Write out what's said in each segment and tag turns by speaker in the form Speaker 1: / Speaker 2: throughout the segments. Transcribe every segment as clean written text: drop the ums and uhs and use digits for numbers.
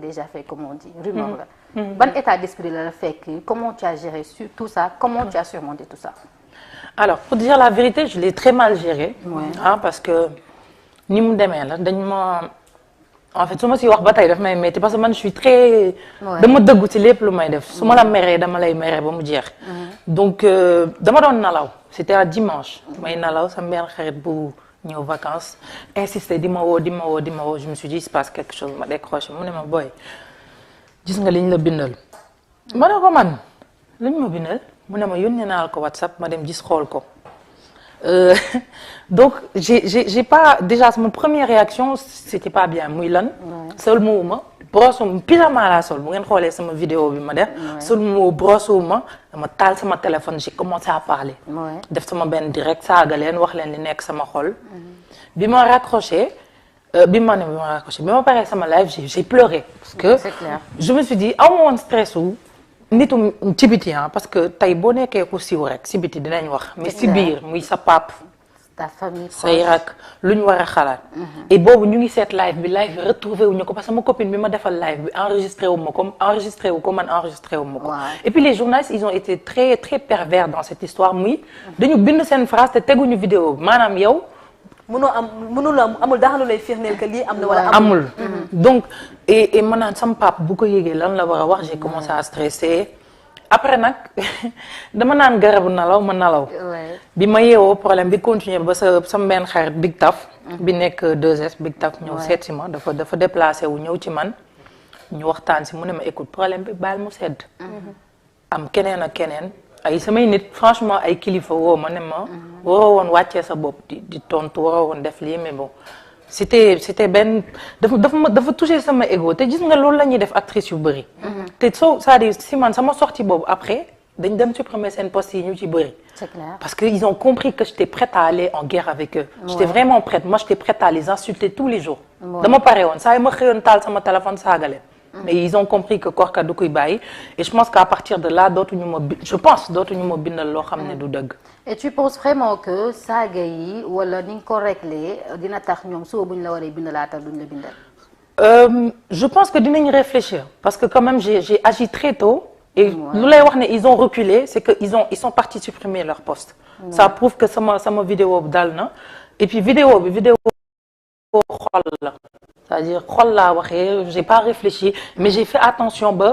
Speaker 1: déjà fait, comme on dit, rumeur la. Ban état d'esprit la fait, comment tu as géré tout ça, comment tu as surmonté tout ça?
Speaker 2: Alors, pour dire la vérité, je l'ai très mal géré.
Speaker 1: Ouais.
Speaker 2: Hein, parce que ni mu demee la dañ ma en fait su ma si wax ba tey daf may metti parce que man je suis très. dama dëggu ci lépp lu may def su ma la meree dama lay meree ba mu jeex. donc dama doon nalaw c'était un dimanche. may nalaw sa benn xarit bu ñëw vacances insister di ma woo je me suis dit il se passe quelque chose ma décroché mu ne ma boy gis nga liñ la bindal. ma ne ko man liñ ma bindal mu ne ma yónnee naa ko WhatsApp ma dem gis xool ko. donc j'ai pas déjà sama première réaction c'était pas bien muy lan sol muuma brosse pyjama laa sol bu ngeen xoolee sama vidéo bi ma def sol mu brosse ma dama taal sama téléphone j'ai commencé à parler def sama benn direct saaga leen wax leen li nekk sama xol bi ma raccroché bi ma paree sama live j'ai pleuré parce que je me suis dit aw ma woon stress wu nitu ci biti parce que tey boo nekkee ku siiw rek si biti dinañ wax mais si biir muy sa pap
Speaker 1: ta famille
Speaker 2: say rak lu ñu war a xalaat et boobu ñu ngi seet live bi retrouvé wuñu ko parce que sama copine bi ma defal live bi enregistré wu ma ko man enregistré wu ma ko et puis les journalistes ils ont été très très pervers dans cette histoire muy dañu bind seen phrase te teguñu vidéo bi maanaam yow
Speaker 3: amul dara lu lay firndeel que lii am na wala
Speaker 2: amul donc et ma naan sama pap bu ko yégee lan la war a wax j'ai commencé à stresser après nag dama naan garabu nalaw ma nalaw bi ma yeewoo problème bi continuer ba sama benn xarit Big Taf bi nekk 2S Big Taf ñëw seet si ma dafa déplacé wu ñëw ci man ñu waxtaan si mu ne ma écoute problème bi baal mu sedd am keneen ak keneen ay samay nit franchement ay kilifa woo ma ne ma waroo woon wàccee sa bopp di tontu waroo woon def lii mais bon c'était benn dafa touché sama ego te gis nga loolu la ñuy def actrice yu bëri te c'est-à-dire si man sama sortie boobu après dañ dem supprimer seen poste yi ñu ci bëri
Speaker 1: c'est clair
Speaker 2: parce que ils ont compris que j'étais prête à aller en guerre avec eux j'étais vraiment prête moi j'étais prête à les insulter tous les jours dama pare woon saa yi ma xëyoon taal sama téléphone saaga leen mais ils ont compris que korka du koy bàyyi et je pense qu'à partir de là dootuñu ma bindal loo xam ne du dëgg.
Speaker 1: et tu penses vraiment que saaga yi wala ni nga ko réglé dina tax ñoom suba bu ñu la waree bindalaata duñ la bindal.
Speaker 2: je pense que dinañ réfléchir parce que quand même j'ai agi très tôt. et lu lay wax ne ils ont reculé c'est que ils sont partis supprimer leur poste. ça prouve que sama vidéo bi dal na et puis vidéo xol la. c'est-à-dire xol laa waxee j'ai pas réfléchi mais j'ai fait attention ba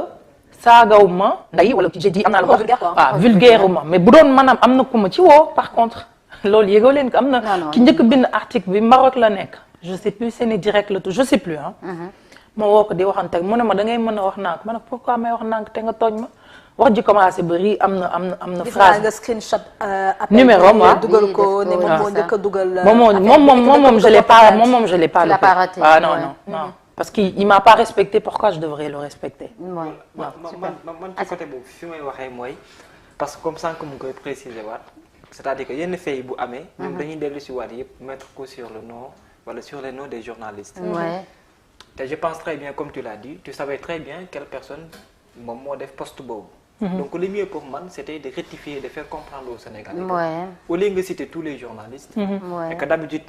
Speaker 2: saagaw ma nday wala j'ai dit am naa la wax waaw vulgaire ma mais bu doon maanaam am na ku ma ci woo par contre loolu yëgoo leen ko am na ki njëkk bind article bi Maroc la nekk je sais plus Sénédirect la tout je sais plus ma woo ko di waxante mu ne ma da ngay mën a wax nànk ma ne pourquoi may wax nànk te nga tooñ ma wax ji commencé bëri am na phrase
Speaker 3: nga screenshot
Speaker 2: numéro ma
Speaker 3: dugal ko ne moom moo njëkk a dugal
Speaker 2: moom je l'ai pas
Speaker 1: raté
Speaker 2: ah non parce qu'il m'a pas respecté pourquoi je devrais le respecter
Speaker 4: man ci côté boobu fi may waxee mooy parce que comme sànq mu koy préciser waat c'est-à-dire que yenn fay bu amee ñoom dañuy dellu si waat yëpp mettre ko sur le nom wala sur les noms des journalistes te je pense très bien comme tu l'as dit tu savais très bien quelle personne moom moo def poste boobu donc le mieux pour man c'était de rectifier de faire comprendre aux Sénégalais au lieu nga citer tous les journalistes et que d'habitude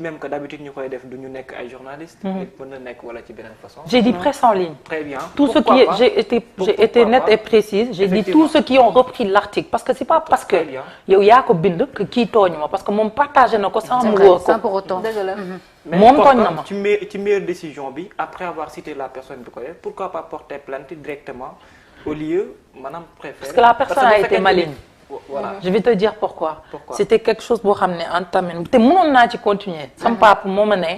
Speaker 4: ñu koy def du ñu nekk ay journalistes nit mën na nekk wala ci beneen façon
Speaker 2: j'ai dit presse en ligne
Speaker 4: très bien
Speaker 2: tout ce qui est j'ai été nette et précise j'ai dit tous ceux qui ont repris l'article parce que c'est pas parce que yow yaa ko bind que kii tooñu ma parce que moom partagé na ko sans mu wóor ko
Speaker 1: sans pour autant
Speaker 2: moom tooñ na ma
Speaker 4: ci meilleure décision bi après avoir cité la personne bi ko def pourquoi pas porter plainte directement au lieu maanaam préféré
Speaker 2: parce que la personne a été maligne
Speaker 4: voilà
Speaker 2: je vais te dire pourquoi c'était quelque chose boo xam ne entamé te mënoon naa ci continuer sama papa moo ma ne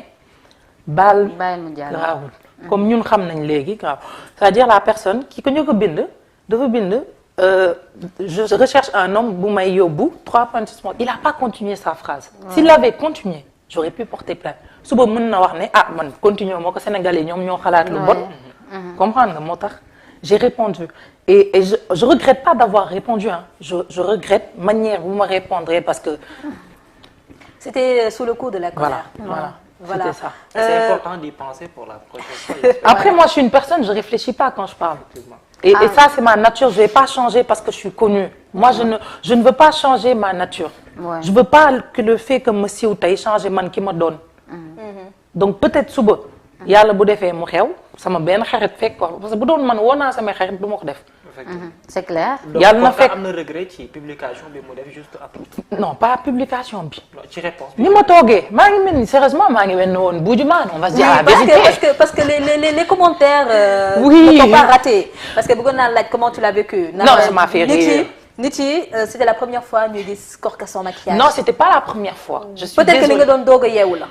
Speaker 2: baal grawul comme ñun xam nañ léegi grave c'est-à-dire la personne ki ko ñu ko bind dafa bind je recherche un homme bu may yóbbu 3 points de suspension il a pas continué sa phrase s'il avait continué j'aurais pu porter plainte suba mën na wax ne ah man continuer moo ko Sénégalais ñoom ñoo xalaat lu bon comprendre nga moo tax j'ai répondu et je regrette pas d'avoir répondu je regrette manière bu ma répondre parce que
Speaker 3: c'était sous le coup de la colère
Speaker 2: voilà c'était ça
Speaker 4: c'est important d'y penser pour la prochaine fois
Speaker 2: après moi je suis une personne je réfléchis pas quand je parle et ça c'est ma nature je vais pas changer parce que je suis connue moi je ne veux pas changer ma nature je veux pas que le fait que ma siiw tey changer man ki ma doon donc peut-être suba yàlla bu defee mu xew sama benn xarit fekk ko parce que bu doon man woo naa samay xarit du ma ko def.
Speaker 1: c'est clair.
Speaker 2: yàlla na fekk
Speaker 4: am na regret ci publication bi mu def juste après.
Speaker 2: non pas publication bi.
Speaker 4: ci réponse
Speaker 2: ni ma toogee maa ngi mel ni sérieusement maa ngi mel ni woon buuju maan on va se dire la vérité.
Speaker 3: parce que les commentaires.
Speaker 2: oui
Speaker 3: ne t'ont pas raté parce que bëggoon naa laaj comment tu l'as vécu.
Speaker 2: non ça m'a fait rire.
Speaker 3: nit yi c'était la première fois ñu gis Korka sans maquillage.
Speaker 2: non c'était pas la première fois. je suis
Speaker 3: peut-être que ni nga doon doog a yeewu la.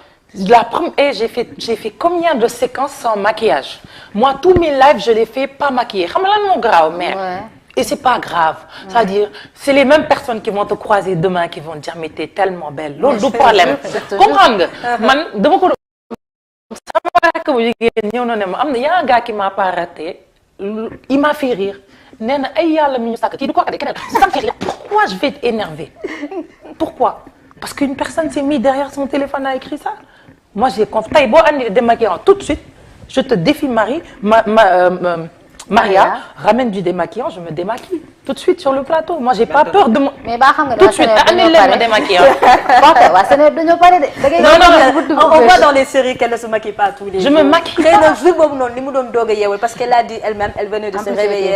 Speaker 2: La première, j'ai fait combien de séquences sans maquillage? Moi, tous mes lives, je les fais pas maquillés. Xam nga lan moo grave, mère. Ouais. Et c'est pas grave. Ouais. C'est-à-dire, c'est les mêmes personnes qui vont te croiser demain qui vont dire mais t'es tellement belle. Loolu du problème. Comprendre nga. Man dama ko sama rakk bu jigéen ñëw na ne ma am na y a un gars qui m'a pas raté. Il m'a fait rire. Nee na ay yàlla mi ñu sàkk kii du ko wax de keneen. Ça me fait rire. Pourquoi je vais être énervée? Pourquoi? Parce qu'une personne s'est mise derrière son téléphone a écrit ça. Moi, j'ai confiance. Tey boo andi démaquillant tout de suite, je te défie Maria, ramène du démaquillant, je me démaquille tout de suite sur le plateau. Moi, j'ai pas peur de.
Speaker 1: mais baa xam nga
Speaker 2: tout de suite andi leen ma démaquillant.
Speaker 1: waa Sénégal dañoo pare de.
Speaker 3: non on voit dans les séries qu'elle ne se maquille pas tous les jours.
Speaker 2: Je me maquille pas.
Speaker 3: xëy na jour boobu noonu li mu doon doog a yeewal parce qu'elle a dit elle-même elle venait de se réveiller.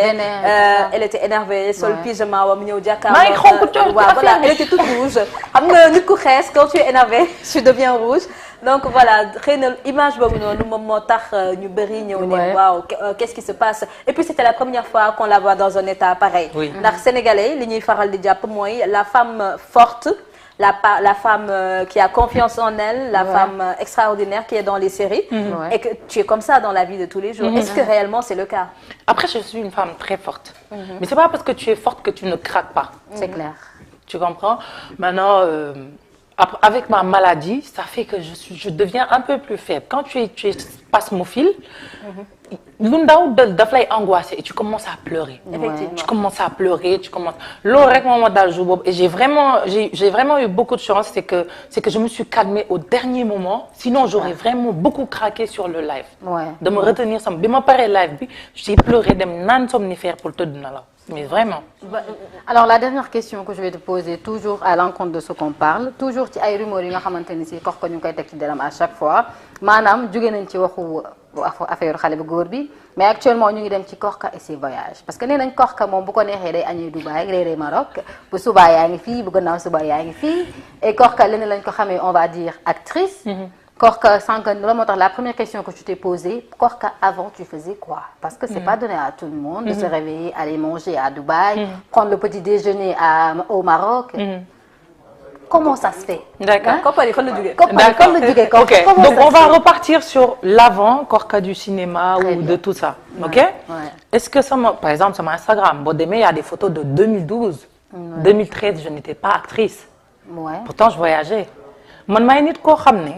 Speaker 3: Elle était énervée sol pyjama wam ñëw jàkkaarloo.
Speaker 2: maa ngi xonk
Speaker 3: waaw voilà elle était toute rouge. xam nga nit ku xees quand tu es énervé tu deviens rouge. donc voilà xëy na image boobu noonu moom moo tax ñu bëri ñëw ne waaw qu'est-ce qui se passe et puis c'était la première fois qu'on la voit dans un état pareil. ndax sénégalais li ñuy faral di jàpp mooy la femme forte la femme qui a confiance en elle la femme extraordinaire qui est dans les séries. Et que tu es comme ça dans la vie de tous les jours. Est-ce que réellement c'est le cas?
Speaker 2: Après je suis une femme très forte. Mais c'est pas parce que tu es forte que tu ne craques pas.
Speaker 1: C'est clair.
Speaker 2: Tu comprends? Maintenant avec ma maladie, ça fait que je deviens un peu plus faible. Quand tu es spasmophile, lu ndaw daf lay angoisser et tu commences à pleurer.
Speaker 3: Effectivement.
Speaker 2: Tu commences à pleurer, loolu rek moo ma dal jour boobu et j'ai vraiment eu beaucoup de chance, c'est que je me suis calmée au dernier moment, sinon j'aurais vraiment beaucoup craqué sur le live. De me retenir sama bi ma paree live bi, j'ai pleuré dem naan somnifère pour tëdd nelaw. Mais vraiment.
Speaker 1: Alors la dernière question que je vais te poser toujours à l'encontre de ce qu'on parle toujours ci ay rumeurs yi nga xamante ni si Korka ñu ngi koy teg ci deram à chaque fois maanaam jóge nañ ci waxu affaire xale bu góor bi mais actuellement ñu ngi dem ci Korka et ses voyages parce que nee nañ Korka moom bu ko neexee day añee Dubaï réeree Maroc bu subaa yaa ngi fii bu gannaaw subaa yaa ngi fii et Korka leneen lañ ko xamee on va dire actrice. Korka sànq la moo tax la première question que tu t'es posée Korka avant tu faisais quoi parce que c'est pas donné à tout le monde de se réveiller aller manger à Dubaï prendre le petit déjeuner au Maroc comment ça se fait
Speaker 2: d'accord
Speaker 3: Koppar yi fan la jógee
Speaker 2: ok donc on va repartir sur l'avant Korka du cinéma ou de tout ça ok est-ce que par exemple sur Instagram boo demee il y a des photos de 2012 2013 je n'étais pas actrice pourtant je voyageais man maay nit koo xam ne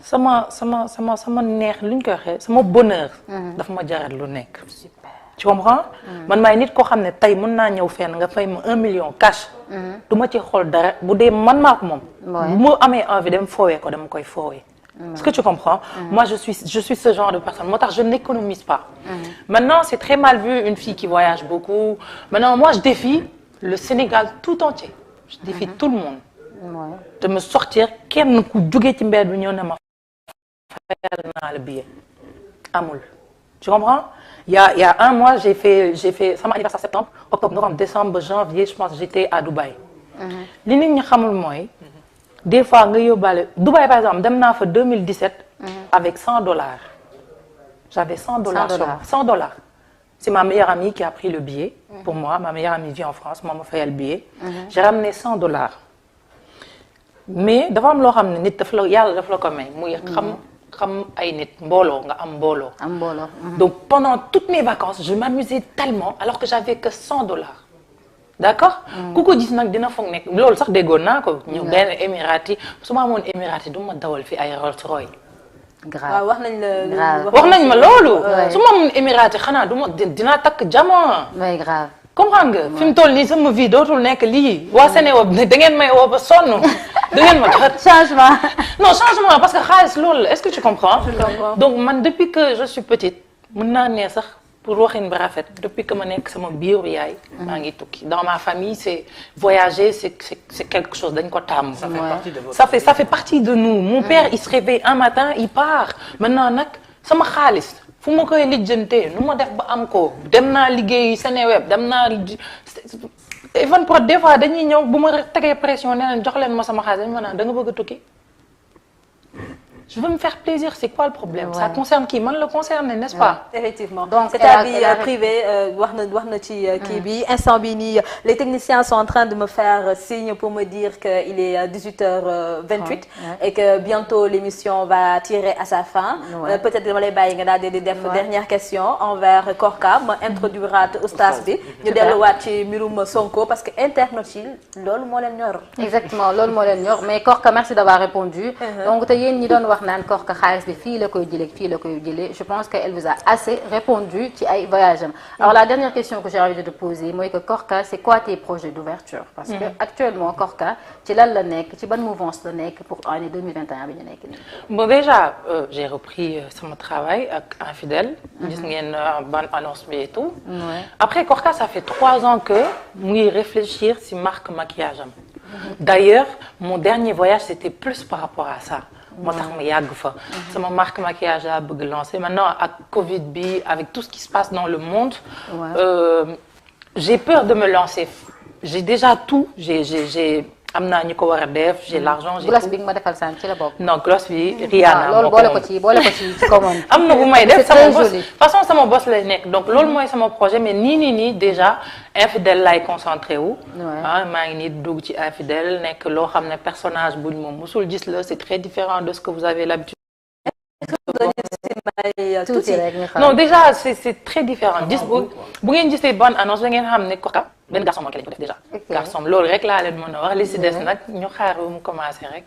Speaker 2: sama neex lu ñu koy waxee sama bonheur. daf ma jaral lu nekk.
Speaker 1: super
Speaker 2: tu comprends. man maay nit koo xam ne tey mën naa ñëw fenn nga fay ma 1 million cash. du ma ci xool dara bu dee man maa ko moom. bu ma amee envie dem foowee ko dama koy foowee. est-ce que tu comprends. moi je suis ce genre de personne moo tax je n'économise pas. maintenant c'est très mal vu une fille qui voyage beaucoup maintenant moi je défie le Sénégal tout entier. je défie tout le monde. de me sortir kenn ku jóge ci mbedd bi ñëw ne ma fayal naa le billet amul tu comprends il y a un mois j'ai fait sama anniversaire septembre octobre novembre décembre janvier je pense j'étais à Dubaï li nit ñi xamul mooy des fois nga yóbbaale Dubaï par exemple dem naa fa 2017 avec $100 j'avais $100 c'est ma meilleure amie qui a pris le billet pour moi ma meilleure amie vit en France moo ma fayal billet j'ai ramené $100 mais dafa am loo xam ne nit yàlla daf la ko may muy xam ay nit mbooloo nga am mbooloo. Donc pendant toutes mes vacances je m'amusais tellement alors que j'avais que $100 d'accord. ku ko gis nag dina foog nekk loolu sax déggoon naa ko. ñu benn Émirati su ma amoon Émirati du ma dawal fi ay Rolls Royce.
Speaker 1: grave
Speaker 3: wax nañ la
Speaker 2: wax nañ ma loolu. su ma amoon Émirati xanaa du ma dinaa takk diamant.
Speaker 1: mais grave.
Speaker 2: comprendre nga fi mu toll nii sama vie dootul nekk lii waa Sénégal da ngeen may woo ba sonn da ngeen ma
Speaker 1: changement.
Speaker 2: non parce que xaalis loolu la est-ce que tu comprends. donc man depuis que je suis petite mën naa ne sax pour waxin ba rafet depuis que ma nekk sama biiru yaay. maa ngi tukki dans ma famille c'est voyager c'est quelque chose dañ ko tàmm.
Speaker 4: Ça fait partie de votre
Speaker 2: ça fait partie de nous. Mon père il se réveille un matin il part maintenant nag sama xaalis fu ma koy lijjantee nu ma def ba am ko dem naa liggéey Seneweb dem naa Evenprod des fois dañuy ñëw bu ma tegee pression nee nañ jox leen ma sama xaalis dañu ma naan da nga bëgg a tukki. Je veux me faire plaisir, c'est quoi le problème? Ça concerne qui? Man le concerne, n'est-ce pas?
Speaker 3: Effectivement. Donc c'est ta vie privée wax na ci kii bi instant bi nii les techniciens sont en train de me faire signe pour me dire que il est 18h28 et que bientôt l'émission va tirer à sa fin. Peut-être dama lay bàyyi nga daal di def dernière question envers Korka ma introduiraat oustaz bi ñu delluwaat ci mbirum Sonko parce que internet yi loolu moo leen ñor.
Speaker 1: Exactement loolu moo leen ñor mais Korka merci d'avoir répondu. Donc te yéen ñi doon wax naan Korka xaalis bi fii la koy jëlee je pense qu'elle vous a assez répondu ci ay voyage am. Alors la dernière question que j'ai envie de te poser mooy que Korka c'est quoi tes projets d'ouverture? Parce que actuellement Korka ci lan la nekk ci ban mouvance la nekk pour année 2021 bi ñu nekk nii.
Speaker 2: Bon déjà j'ai repris sama travail ak Infidèles. gis ngeen ban annonce bi et tout. Après Korka ça fait 3 ans que mu ngi réfléchir ci marque maquillage am. D'ailleurs mon dernier voyage c'était plus par rapport à ça. moo tax ma yàgg fa sama marque maquillage laa bëgg lancer maintenant ak Covid bi avec tout ce qui se passe dans le monde j'ai peur de me lancer j'ai déjà tout j'ai am naa ñu ko war a def j'ai l'argent j'ai
Speaker 1: gloss bi nga ma defal sànq ci la bokk.
Speaker 2: non gloss bi Rihanna
Speaker 1: loolu boole ko ci commande.
Speaker 2: am na bu may def sama boss façon sama boss lay nekk donc loolu mooy sama projet mais nii déjà Infidèles lay concentré wu. maa ngi nii dugg ci Infidèles nekk loo xam ne personnage buñ moom musul gis la c'est très différent de ce que vous avez l'habitude. Non déjà c'est très différent gis bu ngeen gisee bonne annonce da ngeen xam ne Korka benn garçon manqué lañ ko def déjà. garçon loolu rek laa leen mën a wax li si des nag ñu xaar mu commencé rek.